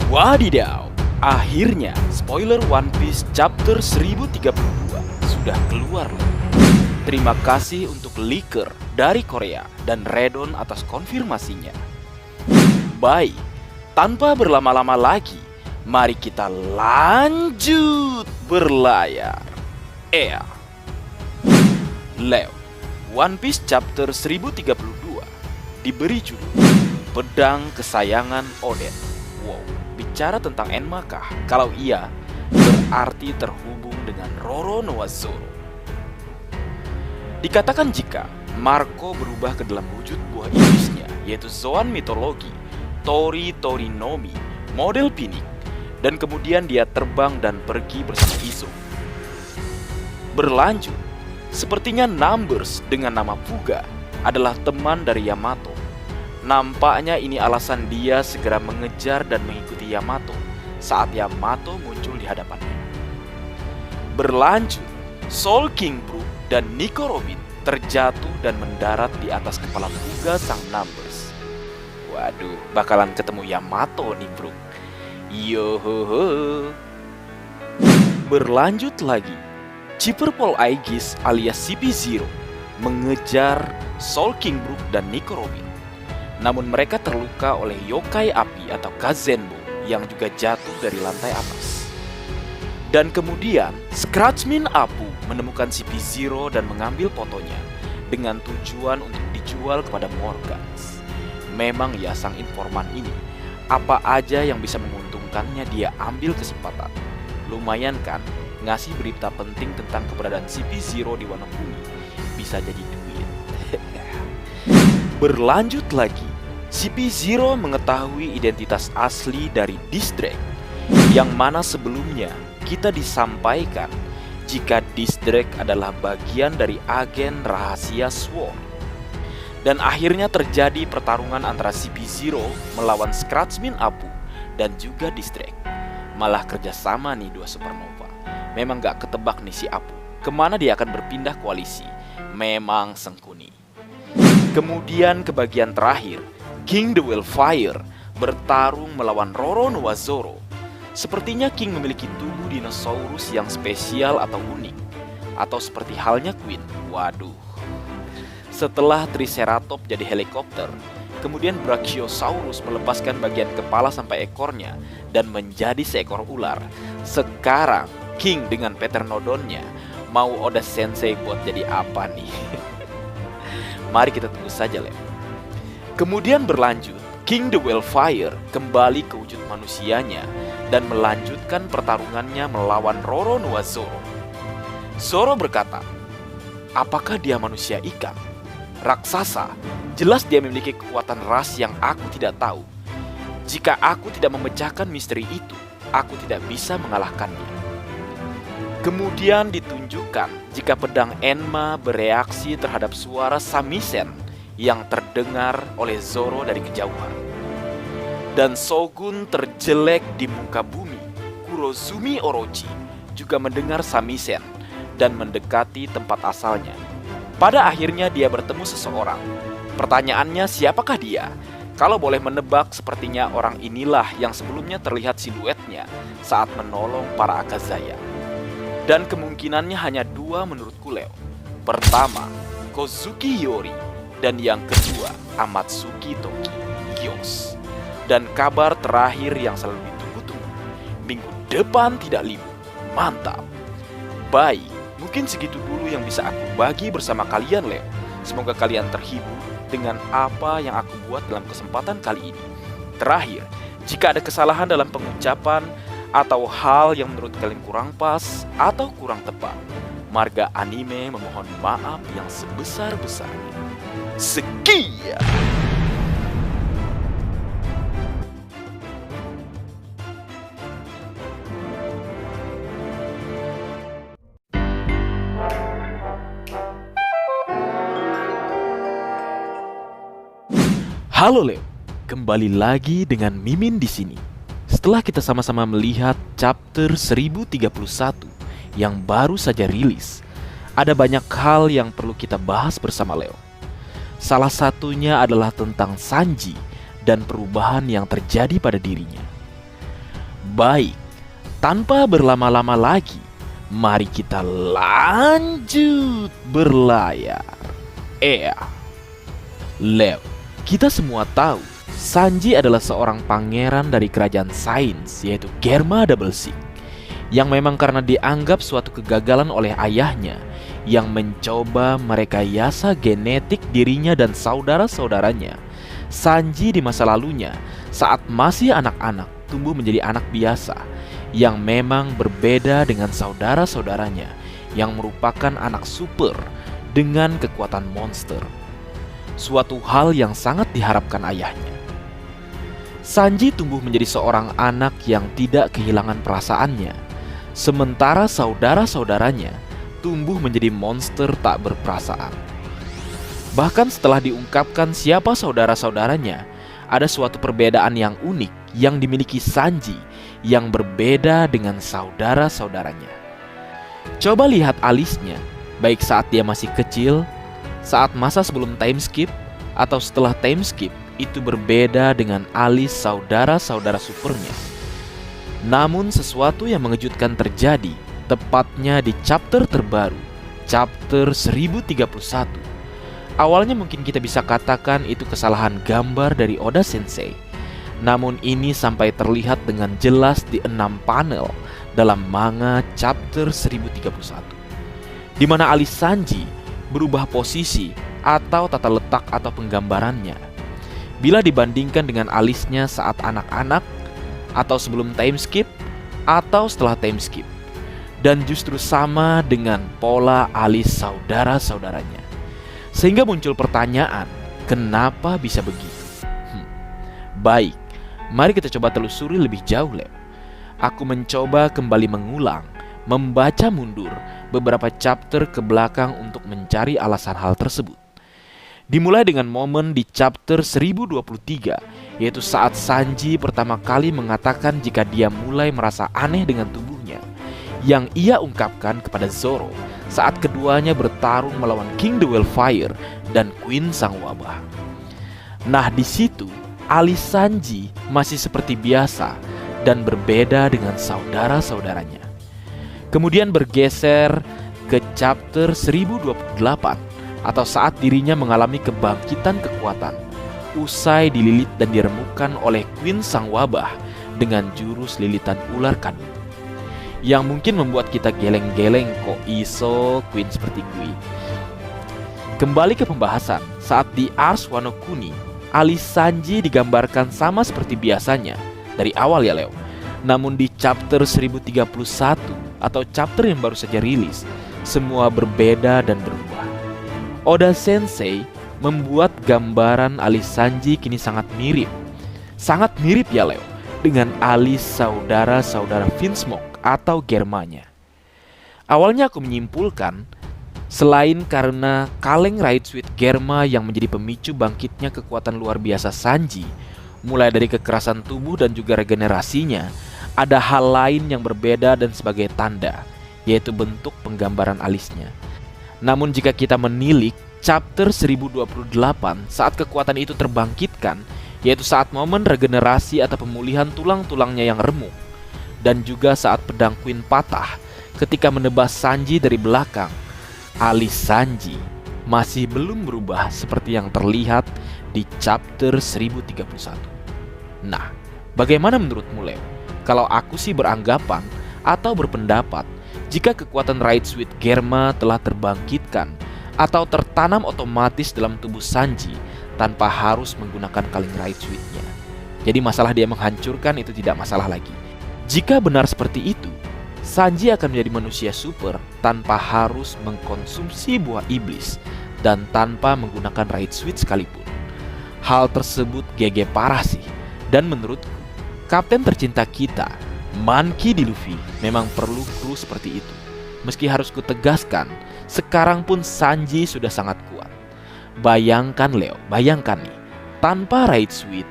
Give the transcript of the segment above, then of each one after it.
Wadidaw, akhirnya spoiler One Piece chapter 1032 sudah keluar loh. Terima kasih untuk leaker dari Korea dan Redon atas konfirmasinya. Baik, tanpa berlama-lama lagi, mari kita lanjut berlayar. Leo, One Piece chapter 1032 diberi judul Pedang Kesayangan Oden. Wow, bicara tentang Enma kah? Kalau iya, berarti terhubung dengan Roronoa Zoro. Dikatakan jika Marco berubah ke dalam wujud buah iblisnya, yaitu Zoan mitologi Tori Torinomi model Pinik, dan kemudian dia terbang dan pergi bersama Izo. Berlanjut, sepertinya Numbers dengan nama Fuga adalah teman dari Yamato. Nampaknya ini alasan dia segera mengejar dan mengikuti Yamato saat Yamato muncul di hadapannya. Berlanjut, Soul King Brook dan Nico Robin terjatuh dan mendarat di atas kepala Fuga sang Numbers. Waduh, bakalan ketemu Yamato nih bro. Yohoho. Berlanjut lagi, Chipper Paul Aegis alias CP0 mengejar Soul King Brook dan Nico Robin. Namun mereka terluka oleh yokai api atau Kazenbo yang juga jatuh dari lantai atas. Dan kemudian Scratchmin Apu menemukan CP0 dan mengambil fotonya dengan tujuan untuk dijual kepada Morgans. Memang ya sang informan ini, apa aja yang bisa menguntungkannya dia ambil kesempatan. Lumayan kan, ngasih berita penting tentang keberadaan CP0 di Wano-Kuni bisa jadi duit. Berlanjut lagi, CP0 mengetahui identitas asli dari Distrek, yang mana sebelumnya kita disampaikan jika Distrek adalah bagian dari agen rahasia SWORD. Dan akhirnya terjadi pertarungan antara CP0 melawan Scratchmin Apu dan juga Distrek. Malah kerjasama nih dua supernova. Memang gak ketebak nih si Apu kemana dia akan berpindah koalisi. Memang sengkuni. Kemudian ke bagian terakhir, King the Wildfire bertarung melawan Roronoa Zoro. Sepertinya King memiliki tubuh dinosaurus yang spesial atau unik. Atau seperti halnya Queen. Waduh. Setelah Triceratops jadi helikopter, kemudian Brachiosaurus melepaskan bagian kepala sampai ekornya dan menjadi seekor ular. Sekarang King dengan Pteranodonnya mau Oda Sensei buat jadi apa nih? Mari kita tunggu saja, Lem. Kemudian berlanjut, King the Wildfire kembali ke wujud manusianya dan melanjutkan pertarungannya melawan Roronoa Zoro. Zoro berkata, apakah dia manusia ikan? Raksasa? Jelas dia memiliki kekuatan ras yang aku tidak tahu. Jika aku tidak memecahkan misteri itu, aku tidak bisa mengalahkannya. Kemudian ditunjukkan jika pedang Enma bereaksi terhadap suara samisen yang terdengar oleh Zoro dari kejauhan. Dan Shogun terjelek di muka bumi, Kurozumi Orochi, juga mendengar samisen dan mendekati tempat asalnya. Pada akhirnya dia bertemu seseorang. Pertanyaannya, siapakah dia? Kalau boleh menebak, sepertinya orang inilah yang sebelumnya terlihat siluetnya saat menolong para Akazaya. Dan kemungkinannya hanya dua menurutku, Leo. Pertama, Kozuki Yori, dan yang kedua, Amatsuki Toki Gyos. Dan kabar terakhir yang selalu ditunggu-tunggu, minggu depan tidak libur. Mantap. Baik, mungkin segitu dulu yang bisa aku bagi bersama kalian, Leo. Semoga kalian terhibur dengan apa yang aku buat dalam kesempatan kali ini. Terakhir, jika ada kesalahan dalam pengucapan atau hal yang menurut kalian kurang pas atau kurang tepat, Marga Anime memohon maaf yang sebesar-besarnya. Sekian. Halo Leo, kembali lagi dengan Mimin di sini. Setelah kita sama-sama melihat chapter 1031 yang baru saja rilis, ada banyak hal yang perlu kita bahas bersama Leo. Salah satunya adalah tentang Sanji dan perubahan yang terjadi pada dirinya. Baik, tanpa berlama-lama lagi, mari kita lanjut berlayar. Leo, kita semua tahu Sanji adalah seorang pangeran dari kerajaan sains, yaitu Germa Double Six, yang memang karena dianggap suatu kegagalan oleh ayahnya yang mencoba merekayasa genetik dirinya dan saudara-saudaranya, Sanji di masa lalunya saat masih anak-anak tumbuh menjadi anak biasa yang memang berbeda dengan saudara-saudaranya yang merupakan anak super dengan kekuatan monster. Suatu hal yang sangat diharapkan ayahnya. Sanji tumbuh menjadi seorang anak yang tidak kehilangan perasaannya, sementara saudara-saudaranya tumbuh menjadi monster tak berperasaan. Bahkan setelah diungkapkan siapa saudara-saudaranya, ada suatu perbedaan yang unik yang dimiliki Sanji yang berbeda dengan saudara-saudaranya. Coba lihat alisnya, baik saat dia masih kecil, saat masa sebelum time skip, atau setelah time skip, itu berbeda dengan alis saudara-saudara supernya. Namun sesuatu yang mengejutkan terjadi tepatnya di chapter terbaru, chapter 1031. Awalnya mungkin kita bisa katakan itu kesalahan gambar dari Oda Sensei. Namun ini sampai terlihat dengan jelas di 6 panel dalam manga chapter 1031, di mana alis Sanji berubah posisi atau tata letak atau penggambarannya bila dibandingkan dengan alisnya saat anak-anak, atau sebelum time skip, atau setelah time skip. Dan justru sama dengan pola alis saudara-saudaranya. Sehingga muncul pertanyaan, kenapa bisa begitu? Baik, mari kita coba telusuri lebih jauh, Leo. Aku mencoba kembali mengulang, membaca mundur beberapa chapter ke belakang untuk mencari alasan hal tersebut. Dimulai dengan momen di chapter 1023, yaitu saat Sanji pertama kali mengatakan jika dia mulai merasa aneh dengan tubuhnya, yang ia ungkapkan kepada Zoro saat keduanya bertarung melawan King the Wildfire dan Queen Sang Wabah. Nah, di situ alis Sanji masih seperti biasa dan berbeda dengan saudara-saudaranya. Kemudian bergeser ke chapter 1028, atau saat dirinya mengalami kebangkitan kekuatan usai dililit dan diremukkan oleh Queen Sang Wabah dengan jurus lilitan ular kanu, yang mungkin membuat kita geleng-geleng, kok iso Queen seperti kui. Kembali ke pembahasan, saat di Ars Wano Kuni, alis Sanji digambarkan sama seperti biasanya dari awal ya Leo. Namun di chapter 1031 atau chapter yang baru saja rilis, semua berbeda dan berubah. Oda Sensei membuat gambaran alis Sanji kini sangat mirip ya Leo, dengan alis saudara-saudara Vinsmoke atau Germanya. Awalnya aku menyimpulkan, selain karena kaleng Ride Sweet Germa yang menjadi pemicu bangkitnya kekuatan luar biasa Sanji, mulai dari kekerasan tubuh dan juga regenerasinya, ada hal lain yang berbeda dan sebagai tanda, yaitu bentuk penggambaran alisnya. Namun jika kita menilik chapter 1028 saat kekuatan itu terbangkitkan, yaitu saat momen regenerasi atau pemulihan tulang-tulangnya yang remuk, dan juga saat pedang Queen patah ketika menebas Sanji dari belakang, alis Sanji masih belum berubah seperti yang terlihat di chapter 1031. Nah, bagaimana menurutmu Leo? Kalau aku sih beranggapan atau berpendapat jika kekuatan Ride Sweet Germa telah terbangkitkan atau tertanam otomatis dalam tubuh Sanji tanpa harus menggunakan kaleng Ride Sweet-nya. Jadi masalah dia menghancurkan itu tidak masalah lagi. Jika benar seperti itu, Sanji akan menjadi manusia super tanpa harus mengkonsumsi buah iblis dan tanpa menggunakan Ride Sweet sekalipun. Hal tersebut GG parah sih. Dan menurutku, kapten tercinta kita, Monkey D. Luffy, memang perlu kru seperti itu. Meski harus kutegaskan, sekarang pun Sanji sudah sangat kuat. Bayangkan Leo, bayangkan nih, tanpa Ride Sweet,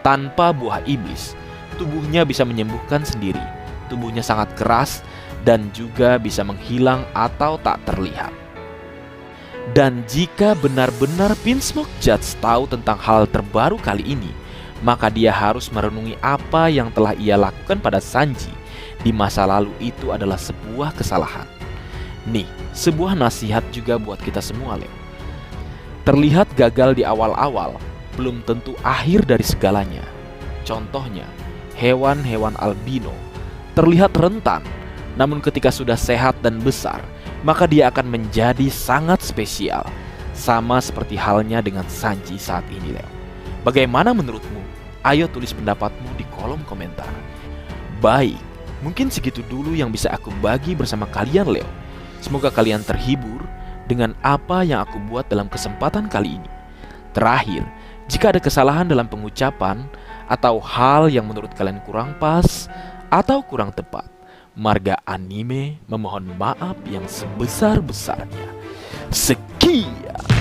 tanpa buah iblis, tubuhnya bisa menyembuhkan sendiri. Tubuhnya sangat keras dan juga bisa menghilang atau tak terlihat. Dan jika benar-benar Vinsmoke Judge tahu tentang hal terbaru kali ini, maka dia harus merenungi apa yang telah ia lakukan pada Sanji di masa lalu itu adalah sebuah kesalahan. Nih, sebuah nasihat juga buat kita semua, Leo. Terlihat gagal di awal-awal belum tentu akhir dari segalanya. Contohnya, hewan-hewan albino terlihat rentan, namun ketika sudah sehat dan besar, maka dia akan menjadi sangat spesial. Sama seperti halnya dengan Sanji saat ini, Leo. Bagaimana menurutmu? Ayo tulis pendapatmu di kolom komentar. Baik, mungkin segitu dulu yang bisa aku bagi bersama kalian, Leo. Semoga kalian terhibur dengan apa yang aku buat dalam kesempatan kali ini. Terakhir, jika ada kesalahan dalam pengucapan atau hal yang menurut kalian kurang pas atau kurang tepat, Marga Anime memohon maaf yang sebesar-besarnya. Sekian.